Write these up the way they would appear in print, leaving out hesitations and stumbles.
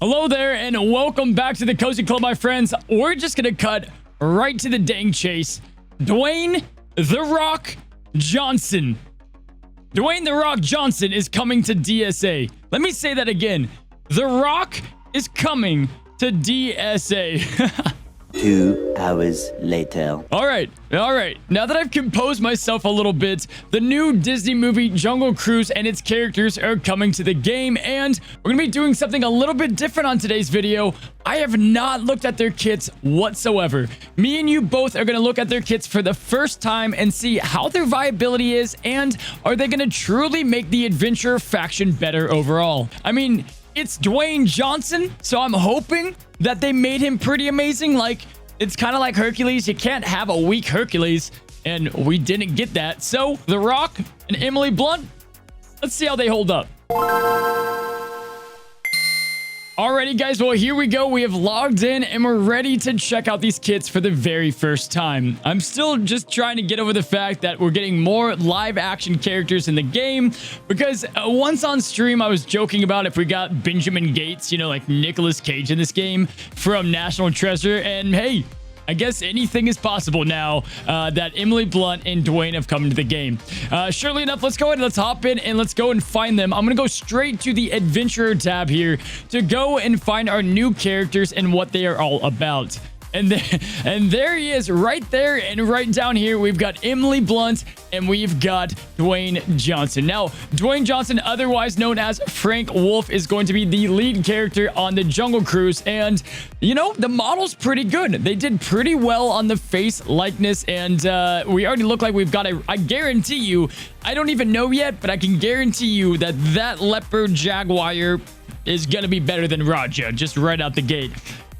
Hello there, and welcome back to the Cozy Club, my friends. We're just gonna cut right to the dang chase. Dwayne "The Rock" Johnson. Dwayne "The Rock" Johnson is coming to DSA. Let me say that again. The Rock is coming to DSA. 2 hours later. All right. Now that I've composed myself a little bit, the new Disney movie Jungle Cruise and its characters are coming to the game, and we're going to be doing something a little bit different on today's video. I have not looked at their kits whatsoever. Me and you both are going to look at their kits for the first time and see how their viability is, and are they going to truly make the adventurer faction better overall. I mean, it's Dwayne Johnson, so I'm hoping that they made him pretty amazing. Like, it's kind of like Hercules. You can't have a weak Hercules, and we didn't get that. So, The Rock and Emily Blunt, let's see how they hold up. Alrighty, guys, well, here we go. We have logged in, and we're ready to check out these kits for the very first time. I'm still just trying to get over the fact that we're getting more live action characters in the game, because once on stream, I was joking about if we got Benjamin Gates, you know, like Nicolas Cage in this game from National Treasure, and hey, I guess anything is possible now that Emily Blunt and Dwayne have come into the game. Surely enough, let's go ahead and let's hop in and let's go and find them. I'm going to go straight to the Adventurer tab here to go and find our new characters and what they are all about. And there he is right there, and right down here we've got Emily Blunt and we've got Dwayne Johnson. Now, Dwayne Johnson, otherwise known as Frank Wolf, is going to be the lead character on the Jungle Cruise, and you know, the model's pretty good. They did pretty well on the face likeness, and we already look like we've got I guarantee you, I don't even know yet, but I can guarantee you that that leopard Jaguar is gonna be better than Raja, just right out the gate.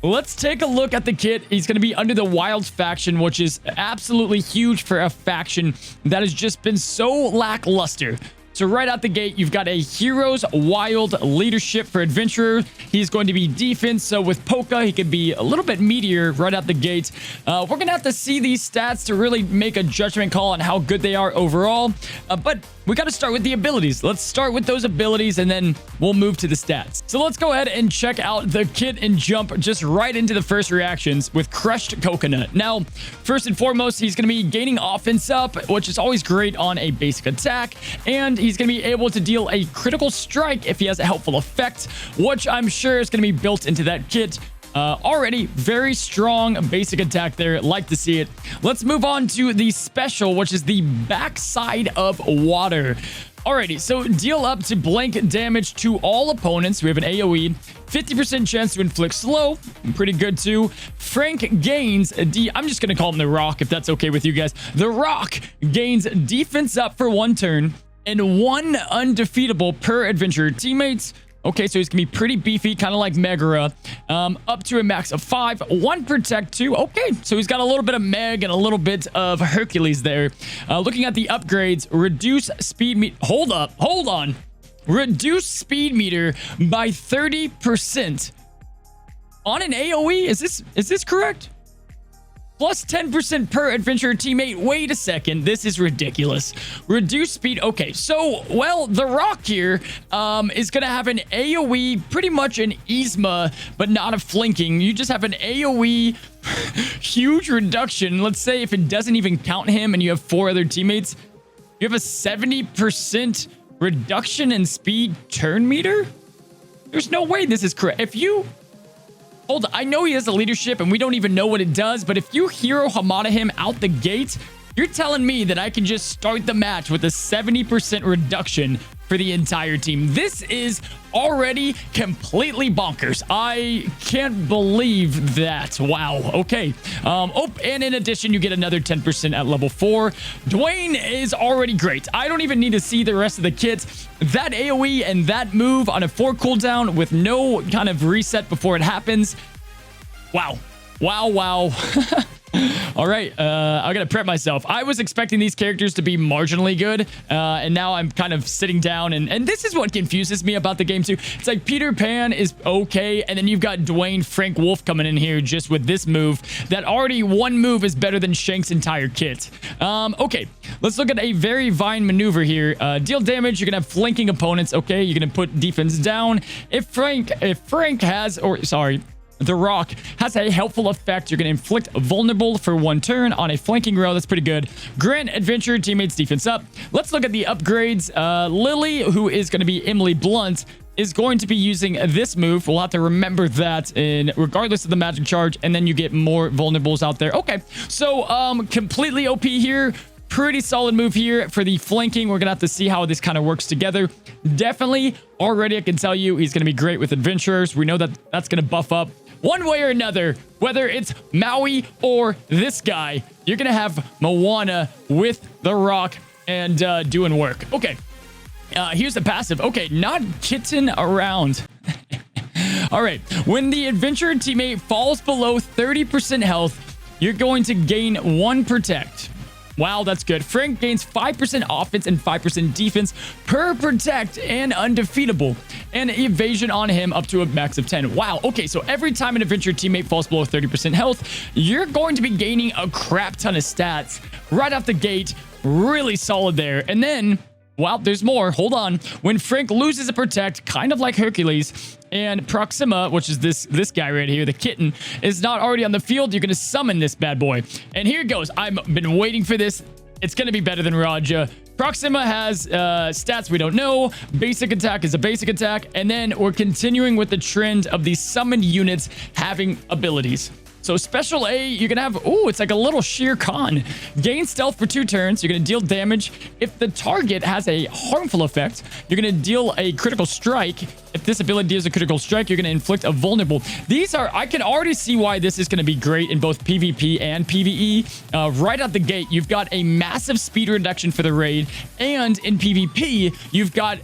Let's take a look at the kit. He's going to be under the Wild faction, which is absolutely huge for a faction that has just been so lackluster. So right out the gate, you've got a Heroes Wild leadership for Adventurer. He's going to be defense, so with Polka, he could be a little bit meatier right out the gate. We're going to have to see these stats to really make a judgment call on how good they are overall. But we got to start with the abilities. Let's start with those abilities, and then we'll move to the stats. So let's go ahead and check out the kit and jump just right into the first reactions with Crushed Coconut. Now, first and foremost, he's going to be gaining offense up, which is always great on a basic attack, and he's going to be able to deal a critical strike if he has a helpful effect, which I'm sure is going to be built into that kit. Already very strong basic attack there. Like to see it. Let's move on to the special, which is the Backside of Water. Alrighty, so deal up to blank damage to all opponents. We have an AOE, 50% chance to inflict slow, pretty good too. Frank gains I'm just gonna call him The Rock if that's okay with you guys. The Rock gains defense up for 1 turn and 1 undefeatable per adventurer teammates. Okay, so he's gonna be pretty beefy, kind of like Megara. Up to a max of 5, 1 protect 2. Okay, so he's got a little bit of Meg and a little bit of Hercules there. Looking at the upgrades, reduce speed meter. Hold on. Reduce speed meter by 30% on an AOE. Is this correct? Plus 10% per adventurer teammate. Wait a second. This is ridiculous. Reduce speed. Okay, so, well, The Rock here is going to have an AoE, pretty much an Yzma, but not a flanking. You just have an AoE huge reduction. Let's say if it doesn't even count him and you have 4 other teammates, you have a 70% reduction in speed turn meter? There's no way this is correct. If you... Hold on, I know he has a leadership and we don't even know what it does, but if you Hero Hamada him out the gate, you're telling me that I can just start the match with a 70% reduction for the entire team. This is already completely bonkers. I can't believe that. Wow. Okay. Oh, and in addition, you get another 10% at level 4. Dwayne is already great. I don't even need to see the rest of the kits. That AoE and that move on a 4 cooldown with no kind of reset before it happens. Wow. Wow. All right, I gotta prep myself. I was expecting these characters to be marginally good, and now I'm kind of sitting down, and this is what confuses me about the game too. It's like Peter Pan is okay, and then you've got Dwayne Frank Wolf coming in here just with this move that already one move is better than Shank's entire kit. Okay, let's look at a very Vine maneuver here. Deal damage, you're gonna have flanking opponents. Okay, you're gonna put defense down. If Frank has, or sorry, The Rock has a helpful effect. You're going to inflict vulnerable for 1 turn on a flanking row. That's pretty good. Grant adventure teammates defense up. Let's look at the upgrades. Lily, who is going to be Emily Blunt, is going to be using this move. We'll have to remember that regardless of the magic charge, and then you get more vulnerables out there. Okay, so completely OP here. Pretty solid move here for the flanking. We're gonna have to see how this kind of works together. Definitely already I can tell you he's gonna be great with adventurers. We know that that's gonna buff up one way or another, whether it's Maui or this guy. You're gonna have Moana with The Rock and doing work. Okay, here's the passive. Okay, not kidding around. All right, when the adventurer teammate falls below 30% health, you're going to gain 1 protect. Wow, that's good. Frank gains 5% offense and 5% defense per protect and undefeatable. And evasion on him up to a max of 10. Wow, okay, so every time an adventure teammate falls below 30% health, you're going to be gaining a crap ton of stats right off the gate. Really solid there. And then, wow, there's more. Hold on. When Frank loses a protect, kind of like Hercules, and Proxima, which is this guy right here, the kitten, is not already on the field, you're going to summon this bad boy. And here it goes. I've been waiting for this. It's going to be better than Raja. Proxima has stats we don't know. Basic attack is a basic attack. And then we're continuing with the trend of these summoned units having abilities. So special A, you're going to have, ooh, it's like a little Shere Khan. Gain stealth for 2 turns. You're going to deal damage. If the target has a harmful effect, you're going to deal a critical strike. If this ability deals a critical strike, you're going to inflict a vulnerable. These are, I can already see why this is going to be great in both PvP and PvE. Right out the gate, you've got a massive speed reduction for the raid. And in PvP, you've got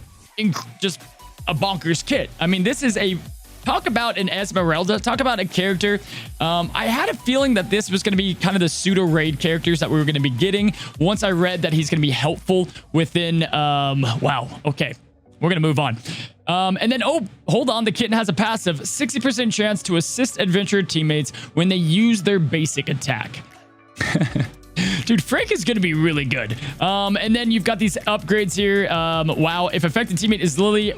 just a bonkers kit. I mean, this is a... Talk about an Esmeralda. Talk about a character. I had a feeling that this was going to be kind of the pseudo raid characters that we were going to be getting once I read that he's going to be helpful within... wow. Okay. We're going to move on. And then, oh, hold on. The kitten has a passive. 60% chance to assist adventurer teammates when they use their basic attack. Dude, Frank is going to be really good. And then you've got these upgrades here. Wow. If affected teammate is Lily,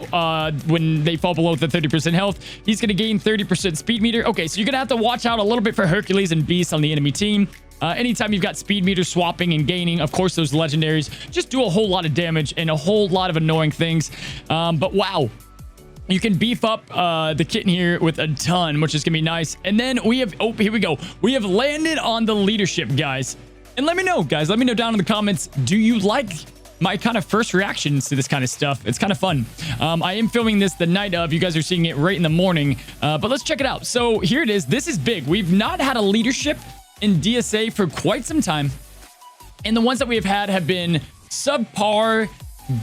when they fall below the 30% health, he's going to gain 30% speed meter. Okay, so you're going to have to watch out a little bit for Hercules and Beast on the enemy team. Anytime you've got speed meter swapping and gaining, of course, those legendaries just do a whole lot of damage and a whole lot of annoying things. But wow. You can beef up the kitten here with a ton, which is going to be nice. And then we have... Oh, here we go. We have landed on the leadership, guys. And let me know, guys. Let me know down in the comments. Do you like my kind of first reactions to this kind of stuff? It's kind of fun. I am filming this the night of. You guys are seeing it right in the morning. But let's check it out. So here it is. This is big. We've not had a leadership in DSA for quite some time. And the ones that we have had have been subpar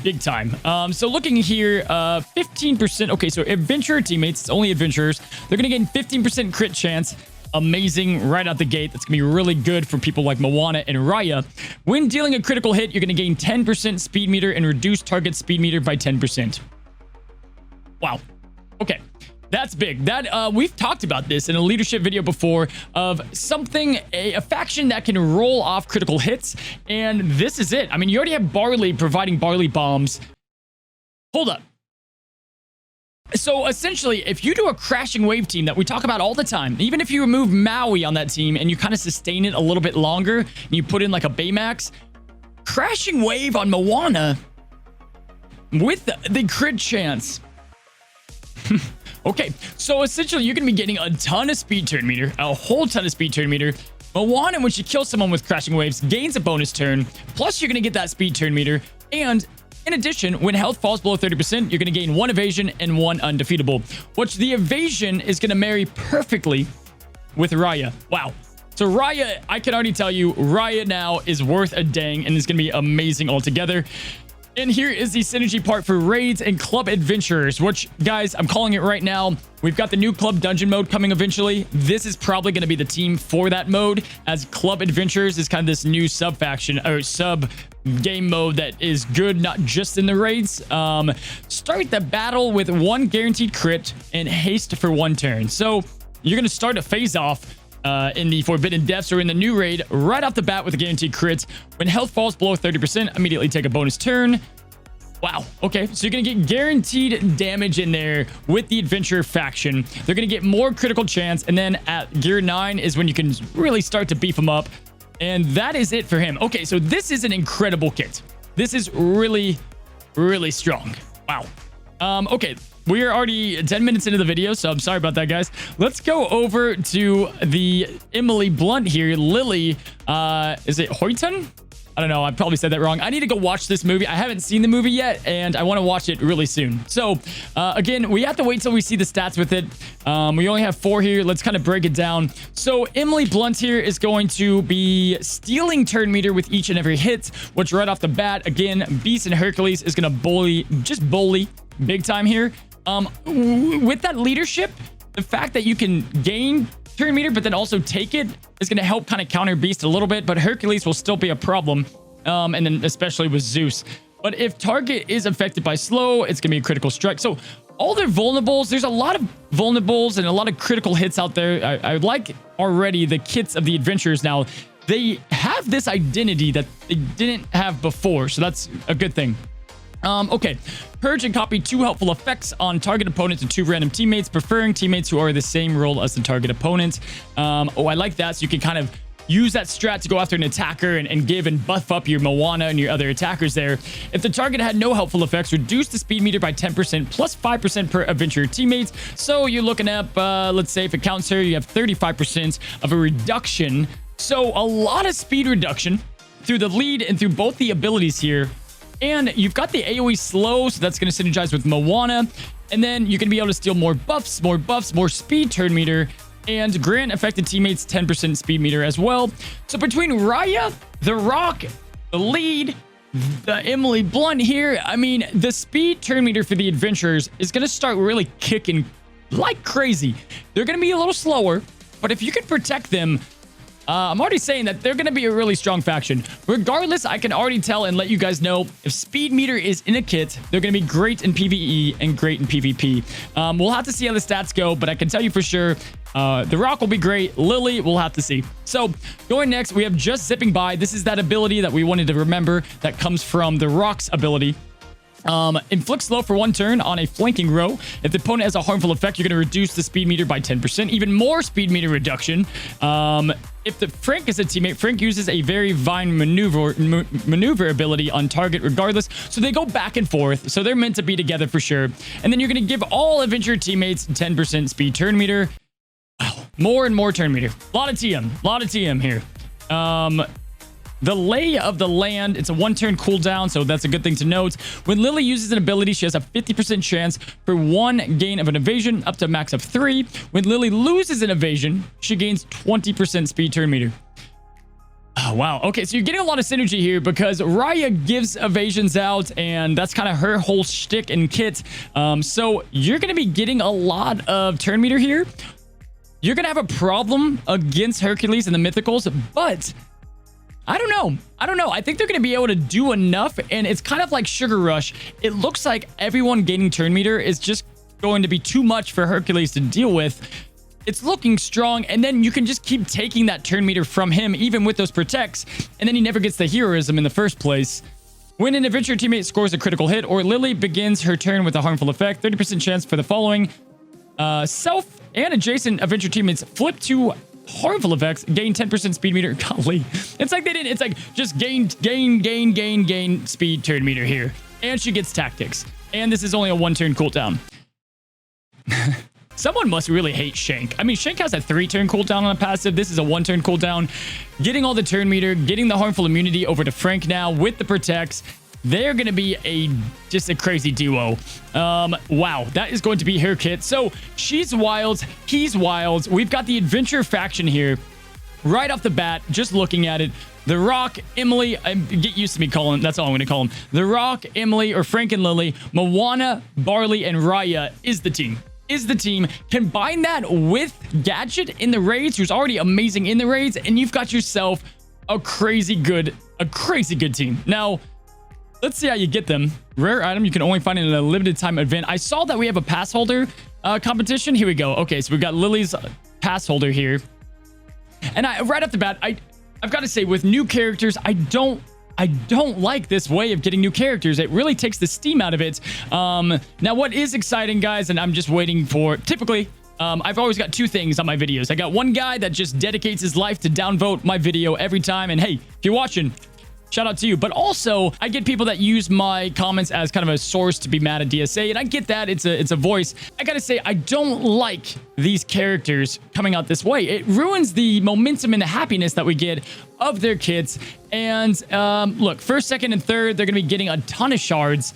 big time. So looking here, 15%. Okay, so adventurer teammates, it's only adventurers. They're going to gain 15% crit chance. Amazing right out the gate. That's gonna be really good for people like Moana and Raya. When dealing a critical hit, you're gonna gain 10% speed meter and reduce target speed meter by 10%. Wow. Okay. That's big. That we've talked about this in a leadership video before of something, a faction that can roll off critical hits, and this is it. I mean, you already have Barley providing Barley bombs. Hold up. So essentially, if you do a crashing wave team that we talk about all the time, even if you remove Maui on that team and you kind of sustain it a little bit longer, and you put in like a Baymax, crashing wave on Moana with the crit chance. Okay, so essentially you're going to be getting a ton of speed turn meter, a whole ton of speed turn meter. Moana, when she kills someone with crashing waves, gains a bonus turn, plus you're going to get that speed turn meter, and in addition, when health falls below 30%, you're going to gain 1 evasion and 1 undefeatable, which the evasion is going to marry perfectly with Raya. Wow. So Raya, I can already tell you, Raya now is worth a dang and is going to be amazing altogether. And here is the synergy part for raids and club adventurers, which, guys, I'm calling it right now. We've got the new club dungeon mode coming eventually. This is probably going to be the team for that mode, as club adventurers is kind of this new sub faction or sub game mode that is good not just in the raids. Start the battle with 1 guaranteed crit and haste for 1 turn. So you're going to start a phase off in the Forbidden Depths or in the new raid right off the bat with a guaranteed crit. When health falls below 30%, immediately take a bonus turn. Wow. Okay. So you're going to get guaranteed damage in there with the adventurer faction. They're going to get more critical chance. And then at gear 9 is when you can really start to beef them up. And that is it for him. Okay. So this is an incredible kit. This is really, really strong. Wow. Okay. We are already 10 minutes into the video, so I'm sorry about that, guys. Let's go over to the Emily Blunt here. Lily, is it Hoyton? I don't know. I probably said that wrong. I need to go watch this movie. I haven't seen the movie yet, and I want to watch it really soon. So, again, we have to wait till we see the stats with it. We only have 4 here. Let's kind of break it down. So, Emily Blunt here is going to be stealing turn meter with each and every hit, which right off the bat, again, Beast and Hercules is going to bully big time here. With that leadership, the fact that you can gain turn meter, but then also take it is going to help kind of counter Beast a little bit, but Hercules will still be a problem. And then especially with Zeus. But if target is affected by slow, it's going to be a critical strike. So all their vulnerables, there's a lot of vulnerables and a lot of critical hits out there. I like already the kits of the adventurers now. They have this identity that they didn't have before. So that's a good thing. Okay. Purge and copy 2 helpful effects on target opponents and 2 random teammates, preferring teammates who are the same role as the target opponent. I like that. So you can kind of use that strat to go after an attacker and give and buff up your Moana and your other attackers there. If the target had no helpful effects, reduce the speed meter by 10% plus 5% per adventurer teammates. So you're looking up, let's say if it counts here, you have 35% of a reduction. So a lot of speed reduction through the lead and through both the abilities here. And you've got the AOE slow, so that's going to synergize with Moana. And then you're going to be able to steal more buffs, more speed turn meter, and grant affected teammates 10% speed meter as well. So between Raya, the Rock, the lead, the Emily Blunt here, I mean, the speed turn meter for the adventurers is going to start really kicking like crazy. They're going to be a little slower, but if you can protect them, I'm already saying that they're going to be a really strong faction. Regardless, I can already tell and let you guys know if speed meter is in a kit, they're going to be great in PvE and great in PvP. We'll have to see how the stats go, but I can tell you for sure, the Rock will be great. Lily, we'll have to see. So going next, we have Just Zipping By. This is that ability that we wanted to remember that comes from the Rock's ability. Inflict slow for 1 turn on a flanking row. If the opponent has a harmful effect, you're going to reduce the speed meter by 10%. Even more speed meter reduction. If the Frank is a teammate, Frank uses a very vine maneuver ability on target regardless. So they go back and forth. So they're meant to be together for sure. And then you're going to give all adventure teammates 10% speed turn meter. Wow. More and more turn meter. A lot of TM here. The Lay of the Land, it's a 1-turn cooldown, so that's a good thing to note. When Lily uses an ability, she has a 50% chance for 1 gain of an evasion, up to a max of 3. When Lily loses an evasion, she gains 20% speed turn meter. Oh, wow. Okay, so you're getting a lot of synergy here because Raya gives evasions out, and that's kind of her whole shtick and kit. So you're going to be getting a lot of turn meter here. You're going to have a problem against Hercules and the Mythicals, but I don't know. I think they're going to be able to do enough, and it's kind of like Sugar Rush. It looks like everyone gaining turn meter is just going to be too much for Hercules to deal with. It's looking strong, and then you can just keep taking that turn meter from him, even with those protects, and then he never gets the heroism in the first place. When an adventure teammate scores a critical hit, or Lily begins her turn with a harmful effect, 30% chance for the following. Self and adjacent adventure teammates flip to harmful effects, gain 10% speed meter. Golly. It's like they didn't. It's like just gain speed turn meter here. And she gets tactics. And this is only a 1-turn cooldown. Someone must really hate Shank. I mean, Shank has a 3-turn cooldown on a passive. This is a 1-turn cooldown. Getting all the turn meter, getting the harmful immunity over to Frank now with the protects. They're going to be just a crazy duo. Wow, that is going to be her kit. So she's wild. He's wild. We've got the adventure faction here. Right off the bat, just looking at it, The Rock, Emily, get used to me calling, that's all I'm going to call them. The Rock, Emily, or Frank and Lily, Moana, Barley, and Raya is the team. Combine that with Gadget in the raids, who's already amazing in the raids, and you've got yourself a crazy good team. Now, let's see how you get them. Rare item you can only find in a limited time event. I saw that we have a pass holder competition. Here we go. Okay, so we've got Lily's pass holder here. And right off the bat, I've got to say, with new characters, I don't like this way of getting new characters. It really takes the steam out of it. Now, what is exciting, guys, and I'm just waiting for, typically, I've always got two things on my videos. I got one guy that just dedicates his life to downvote my video every time. And hey, if you're watching, shout out to you. But also, I get people that use my comments as kind of a source to be mad at DSA, and I get that. It's a voice. I gotta say, I don't like these characters coming out this way. It ruins the momentum and the happiness that we get of their kits. And look, first, second, and third, they're gonna be getting a ton of shards.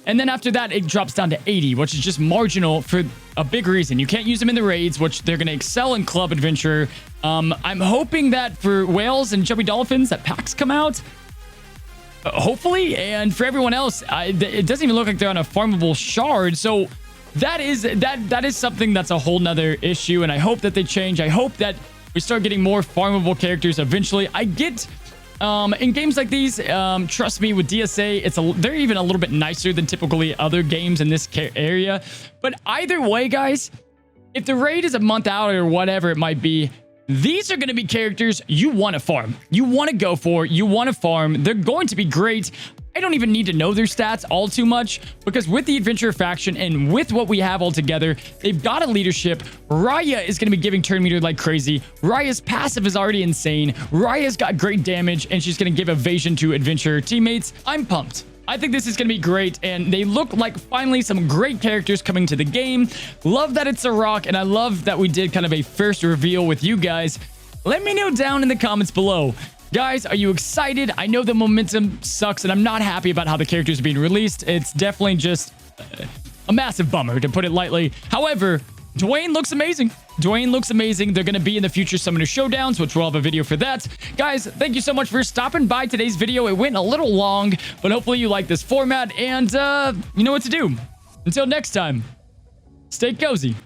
And then after that, it drops down to 80, which is just marginal for a big reason. You can't use them in the raids, which they're going to excel in Club Adventure. I'm hoping that for whales and chubby dolphins, that packs come out. Hopefully. And for everyone else, it doesn't even look like they're on a farmable shard. So that is something that's a whole nother issue. And I hope that they change. I hope that we start getting more farmable characters eventually. I get... in games like these, trust me, with DSA, they're even a little bit nicer than typically other games in this area. But either way, guys, if the raid is a month out or whatever it might be, these are going to be characters you want to farm. You want to go for, you want to farm. They're going to be great. I don't even need to know their stats all too much, because with the Adventurer faction and with what we have all together, they've got a leadership. Raya is going to be giving turn meter like crazy. Raya's passive is already insane. Raya's got great damage, and she's going to give evasion to Adventurer teammates. I'm pumped. I think this is going to be great, and they look like finally some great characters coming to the game. Love that it's a Rock, and I love that we did kind of a first reveal with you guys. Let me know down in the comments below. Guys, are you excited? I know the momentum sucks, and I'm not happy about how the characters are being released. It's definitely just a massive bummer, to put it lightly. However, Dwayne looks amazing. Dwayne looks amazing. They're going to be in the future Summoner Showdowns, which we'll have a video for that. Guys, thank you so much for stopping by today's video. It went a little long, but hopefully you like this format, and you know what to do. Until next time, stay cozy.